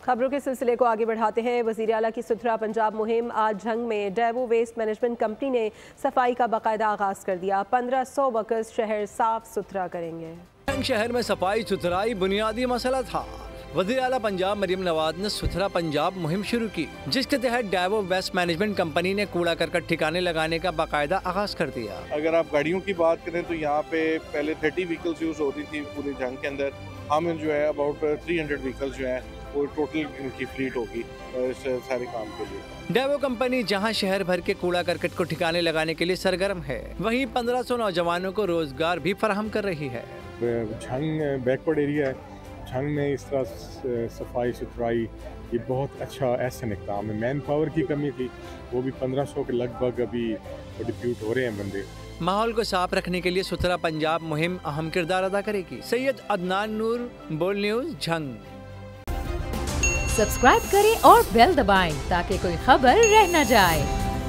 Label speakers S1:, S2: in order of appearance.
S1: खबरों के सिलसिले को आगे बढ़ाते हैं। वज़ीर आला की सुथरा पंजाब मुहिम आज झंग में डेवो वेस्ट मैनेजमेंट कंपनी ने सफाई का बाकायदा आगाज़ कर दिया। 1500 वर्कर्स शहर साफ सुथरा करेंगे।
S2: झंग शहर में सफाई सुथराई बुनियादी मसला था। वज़ीर आला पंजाब मरियम नवाज ने सुथरा पंजाब मुहिम शुरू की, जिसके तहत डेवो वेस्ट मैनेजमेंट कंपनी ने कूड़ा करकट ठिकाने लगाने का बाकायदा आगाज कर दिया।
S3: अगर आप गाड़ियों की बात करें तो यहाँ पे पहले 30 व्हीकल्स यूज होती थी पूरे झंग के अंदर। हम जो है अबाउट 300 व्हीकल्स जो है वो टोटल इनकी फ्लीट होगी इस सारे काम के लिए।
S2: डेवो कंपनी जहां शहर भर के कूड़ा करकट को ठिकाने लगाने के लिए सरगर्म है, वहीं 1500 नौजवानों को रोजगार भी फराहम कर रही है।
S4: झंग बैकवर्ड एरिया है, झंग में इस तरह सफाई सुथराई ये बहुत अच्छा ऐसा इक़दाम है। मैन पावर की कमी थी, वो भी 1500 के लगभग अभी डिप्यूट हो रहे हैं बंदे।
S2: माहौल को साफ रखने के लिए सुथरा पंजाब मुहिम अहम किरदार अदा करेगी। सैयद अदनान नूर, बोल न्यूज़, झंग।
S5: सब्सक्राइब करें और बेल दबाएं ताकि कोई खबर रह न जाए।